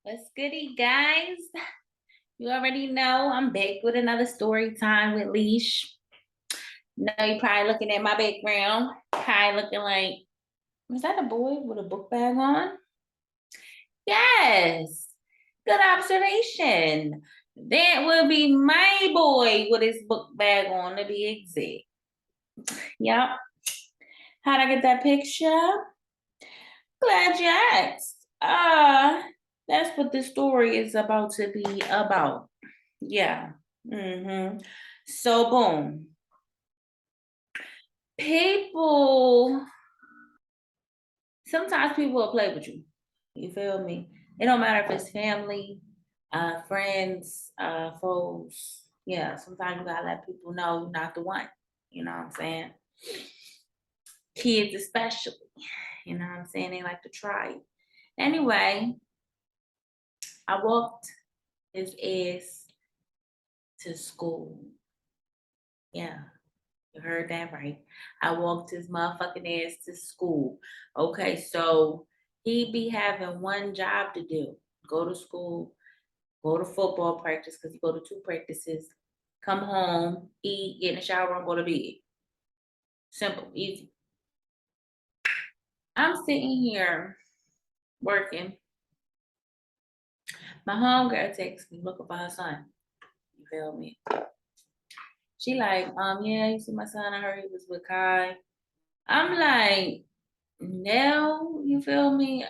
What's goody, guys? You already know I'm back with another story time with Leash. Know you probably looking at my background, probably looking like, was that a boy with a book bag on? Yes, good observation. That would be my boy with his book bag on, to be exact. Yep. How'd I get that picture? Glad you asked. That's what the story is about to be about. Yeah. So boom. People Sometimes people will play with you. You feel me? It don't matter if it's family, friends, foes. Yeah, sometimes you gotta let people know you're not the one. You know what I'm saying? Kids especially. You know what I'm saying? They like to try it. Anyway, I walked his ass to school. Yeah. You heard that right. I walked his motherfucking ass to school. Okay, so he be having one job to do. Go to school, go to football practice, because he go to two practices, come home, eat, get in the shower, and go to bed. Simple, easy. I'm sitting here working. My homegirl texts me looking for her son. You feel me? She like, yeah, you see my son, I heard he was with Kai. I'm like, no, you feel me?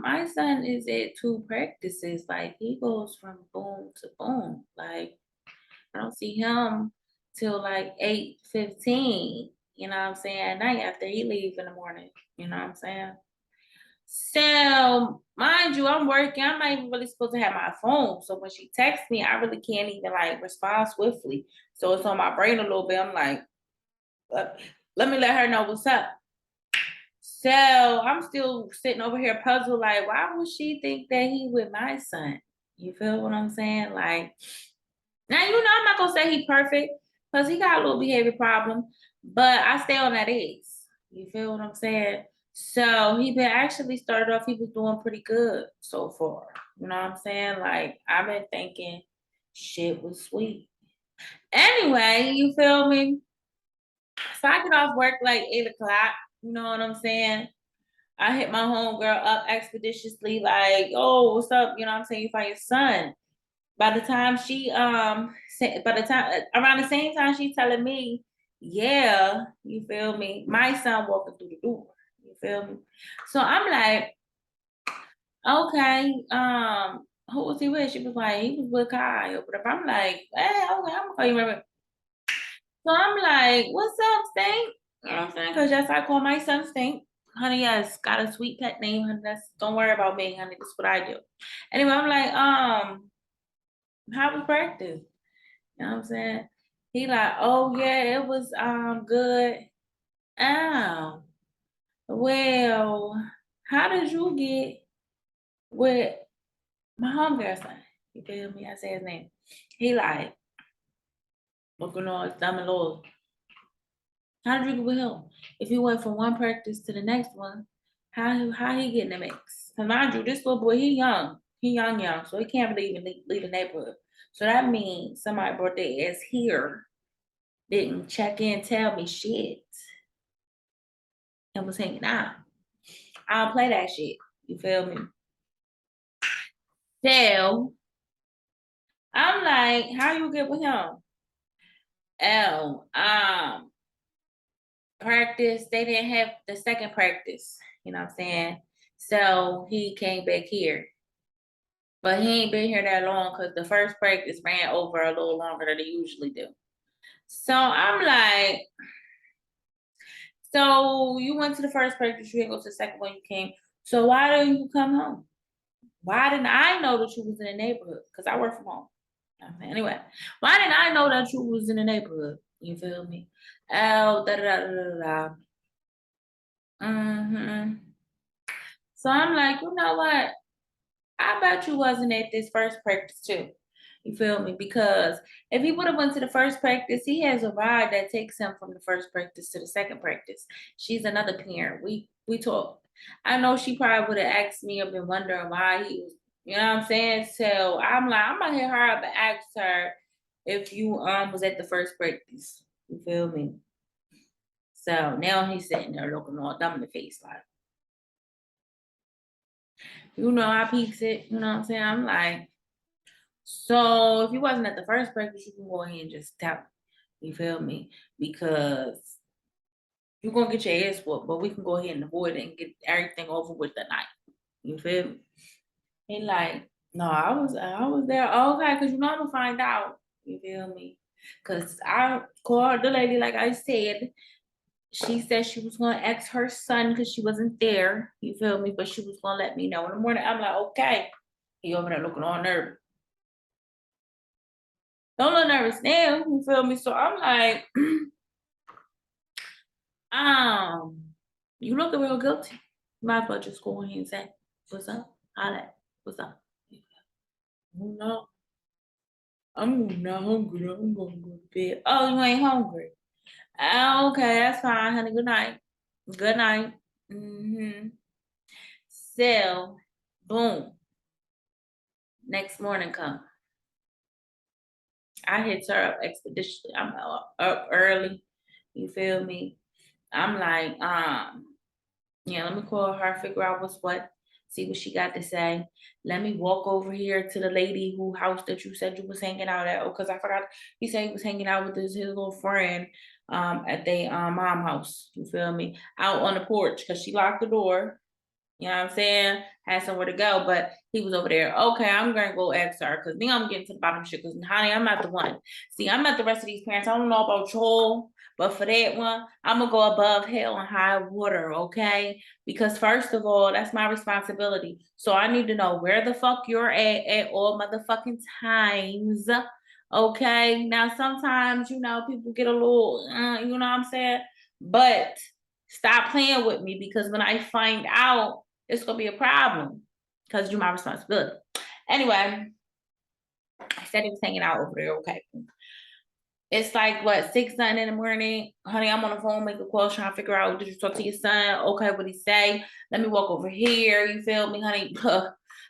My son is at two practices. Like he goes from boom to boom. Like I don't see him till like 8:15. You know what I'm saying? At night after he leave in the morning. You know what I'm saying? So mind you, I'm working. I'm not even really supposed to have my phone. So when she texts me, I really can't even like respond swiftly. So it's on my brain a little bit. I'm like, let, let me let her know what's up. So I'm still sitting over here puzzled, like, why would she think that he with my son? You feel what I'm saying? Like, now I'm not gonna say he perfect because he got a little behavior problem, but I stay on that ace. You feel what I'm saying? So he been actually started off, he was doing pretty good so far. You know what I'm saying? Like I've been thinking shit was sweet. Anyway, you feel me? So I get off work like 8 o'clock. You know what I'm saying? I hit my homegirl up expeditiously, like, "Oh, what's up? You know what I'm saying? You find your son." By the time by the time around the same time she telling me, "Yeah, you feel me? My son walking through the door." You feel me? So I'm like, "Okay, who was he with?" She was like, "He was with Kai or whatever." I'm like, "Hey, okay, I'm gonna call you whatever." So I'm like, "What's up, Stink?" You know what I'm saying? Because yes, I call my son Stink. Honey, yes, got a sweet pet name. Honey, don't worry about me, honey. That's what I do. Anyway, I'm like, how was practice? You know what I'm saying? He like, oh yeah, it was good. Oh, well, how did you get with my homegirl son? You feel me? I say his name. He like, looking all dumb and low. How did you get with him? If you went from one practice to the next one, how he get in the mix? Cause mind you, this little boy, he young, so he can't really even leave the neighborhood. So that means somebody brought their ass here, didn't check in, tell me shit, and was hanging out. I don't play that shit. You feel me? So I'm like, how you get with him? Oh, practice. They didn't have the second practice. You know what I'm saying? So he came back here. But he ain't been here that long because the first practice ran over a little longer than they usually do. So I'm like, so you went to the first practice, you didn't go to the second one, you came. So why didn't you come home? Why didn't I know that you was in the neighborhood? Because I work from home. Anyway, why didn't I know that you was in the neighborhood? You feel me? Oh, da da da da da. Mm-hmm. So I'm like, you know what? I bet you wasn't at this first practice too. You feel me? Because if he would have went to the first practice, he has a ride that takes him from the first practice to the second practice. She's another parent. We talked. I know she probably would have asked me. I've been wondering why he was, You know what I'm saying? So I'm like, I'm gonna hit her up and ask her if you was at the first practice. You feel me? So now he's sitting there looking all dumb in the face, like, you know, I peeks it, you know what I'm saying? I'm like, so if you wasn't at the first practice, you can go ahead and just tell me. You feel me? Because you're gonna get your ass whooped, but we can go ahead and avoid it and get everything over with tonight. You feel me? He like, no, I was there. Okay, because you know I'm gonna find out. You feel me? Because I called the lady, like I said. She said she was gonna ask her son because she wasn't there. You feel me? But she was gonna let me know in the morning. I'm like, okay. He over there looking all nervous. Don't look nervous now. You feel me? So I'm like, um, you looking real guilty. Might as well just go ahead and say, what's up? Holla. What's up? No, I'm not hungry. I'm gonna go to bed. Oh, you ain't hungry. Oh, okay, that's fine, honey. Good night. Good night. Mm-hmm. So, boom. Next morning come. I hit her up expeditiously. I'm up early. You feel me? I'm like, yeah, let me call her, figure out what's what, see what she got to say. Let me walk over here to the lady who house that you said you was hanging out at. Oh, because I forgot he said he was hanging out with his little friend at their mom house. You feel me? Out on the porch because she locked the door. You know what I'm saying? Had somewhere to go, but he was over there. Okay, I'm gonna go ask her because me, I'm getting to the bottom of shit. Because honey, I'm not the one. See, I'm not the rest of these parents. I don't know about y'all, but for that one, I'm gonna go above hell and high water. Okay, because first of all, that's my responsibility. So I need to know where the fuck you're at all motherfucking times. Okay, now sometimes you know people get a little, you know what I'm saying, but stop playing with me because when I find out it's gonna be a problem because you're my responsibility. Anyway, I said he was hanging out over there. Okay. It's like what 6 something in the morning, honey. I'm on the phone, make a call, trying to figure out did you talk to your son? Okay, what he say? Let me walk over here. You feel me, honey?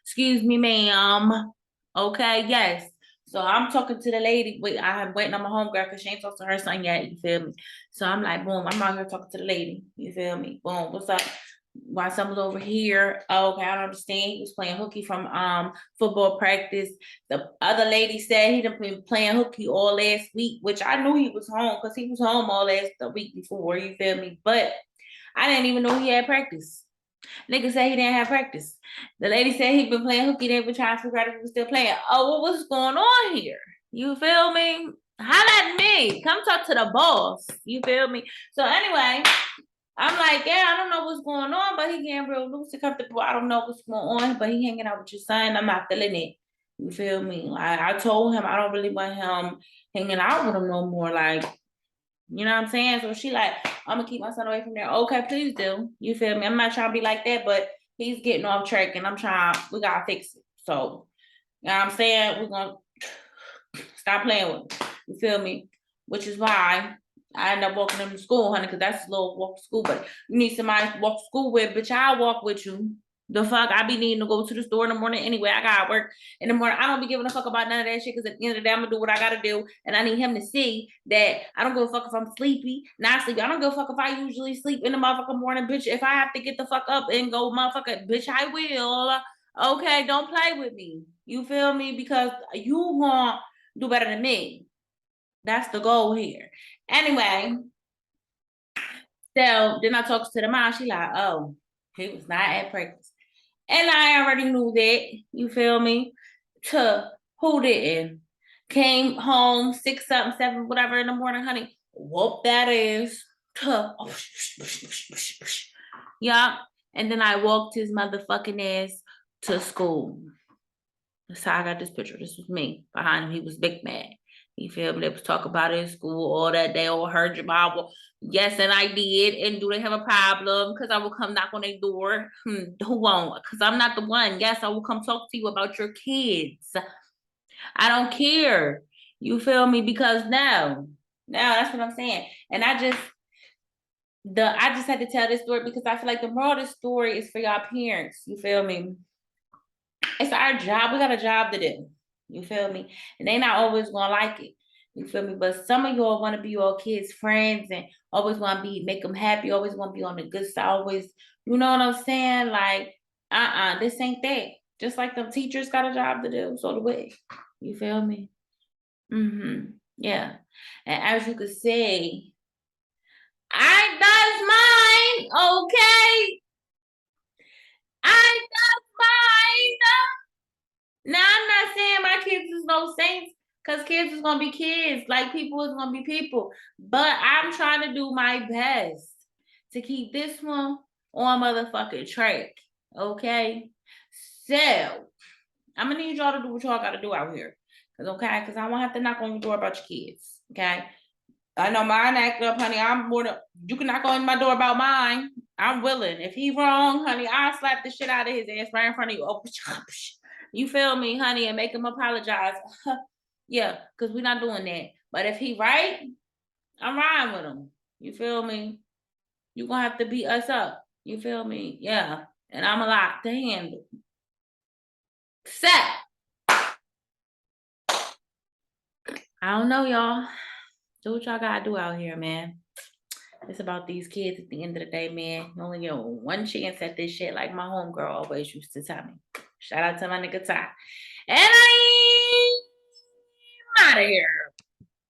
Excuse me, ma'am. Okay, yes. So I'm talking to the lady. Wait, I'm waiting on my homegirl because she ain't talked to her son yet. You feel me? So I'm like, boom. I'm out here talking to the lady. You feel me? Boom. What's up? Why someone's over here? Oh, okay, I don't understand. He was playing hooky from football practice. The other lady said he'd been playing hooky all last week, which I knew he was home because he was home all last the week before. You feel me? But I didn't even know he had practice. Nigga said he didn't have practice. The lady said he'd been playing hooky. They been trying to figure out if he was still playing. Oh, well, what's going on here? You feel me? Holla at me. Come talk to the boss. You feel me? So anyway, I'm like, yeah, I don't know what's going on, but he getting real loose and comfortable. I don't know what's going on, but he hanging out with your son. I'm not feeling it. You feel me? Like I told him I don't really want him hanging out with him no more. Like, you know what I'm saying? So she like, I'm gonna keep my son away from there. Okay, please do. You feel me? I'm not trying to be like that, but he's getting off track and I'm trying, we gotta fix it. So, you know what I'm saying? We're gonna stop playing with him. You feel me? Which is why I end up walking him to school, honey, because that's a little walk to school. But you need somebody to walk to school with, bitch. I'll walk with you. The fuck, I be needing to go to the store in the morning anyway. I gotta work in the morning. I don't be giving a fuck about none of that shit because at the end of the day, I'm gonna do what I gotta do. And I need him to see that I don't give a fuck if I'm sleepy, not sleepy. I don't give a fuck if I usually sleep in the motherfucking morning, bitch. If I have to get the fuck up and go, motherfucker, bitch, I will. Okay, don't play with me. You feel me? Because you want do better than me. That's the goal here. Anyway, so then I talks to the mom. She like, oh, he was not at practice. And I already knew that. You feel me? To who didn't? Came home 6 something, 7, whatever in the morning, honey. Whoop that is. To, oh, yeah. And then I walked his motherfucking ass to school. That's how I got this picture. This was me. Behind him, he was big mad. You feel me? They was talk about it in school, all that. They all heard your Bible. Yes, and I did. And do they have a problem? Because I will come knock on their door. Who won't? Because I'm not the one. Yes, I will come talk to you about your kids. I don't care. You feel me? Because no, that's what I'm saying. And I just had to tell this story because I feel like the moral of the story is for y'all parents. You feel me? It's our job. We got a job to do. You feel me? And they not always gonna like it. You feel me? But some of y'all want to be your kids' friends and always want to be make them happy. Always want to be on the good side. Always, you know what I'm saying? Like, this ain't that. Just like the teachers got a job to do, so do we. You feel me? Yeah. And as you could say, I does mine, okay? I does mine. Now I'm not saying my kids is no saints, because kids is gonna be kids, like people is gonna be people. But I'm trying to do my best to keep this one on motherfucking track. Okay. So I'm gonna need y'all to do what y'all gotta do out here. Because I won't have to knock on your door about your kids. Okay. I know mine act up, honey. I'm more than you can knock on my door about mine. I'm willing. If he wrong, honey, I'll slap the shit out of his ass right in front of you. Oh, you feel me, honey, and make him apologize. Yeah, because we're not doing that. But if he right, I'm riding with him. You feel me? You gonna have to beat us up. You feel me? Yeah. And I'm a lot to handle. Set. I don't know, y'all. Do what y'all gotta do out here, man. It's about these kids at the end of the day, man. You only get one chance at this shit, like my homegirl always used to tell me. Shout out to my nigga Ty. And I'm out of here.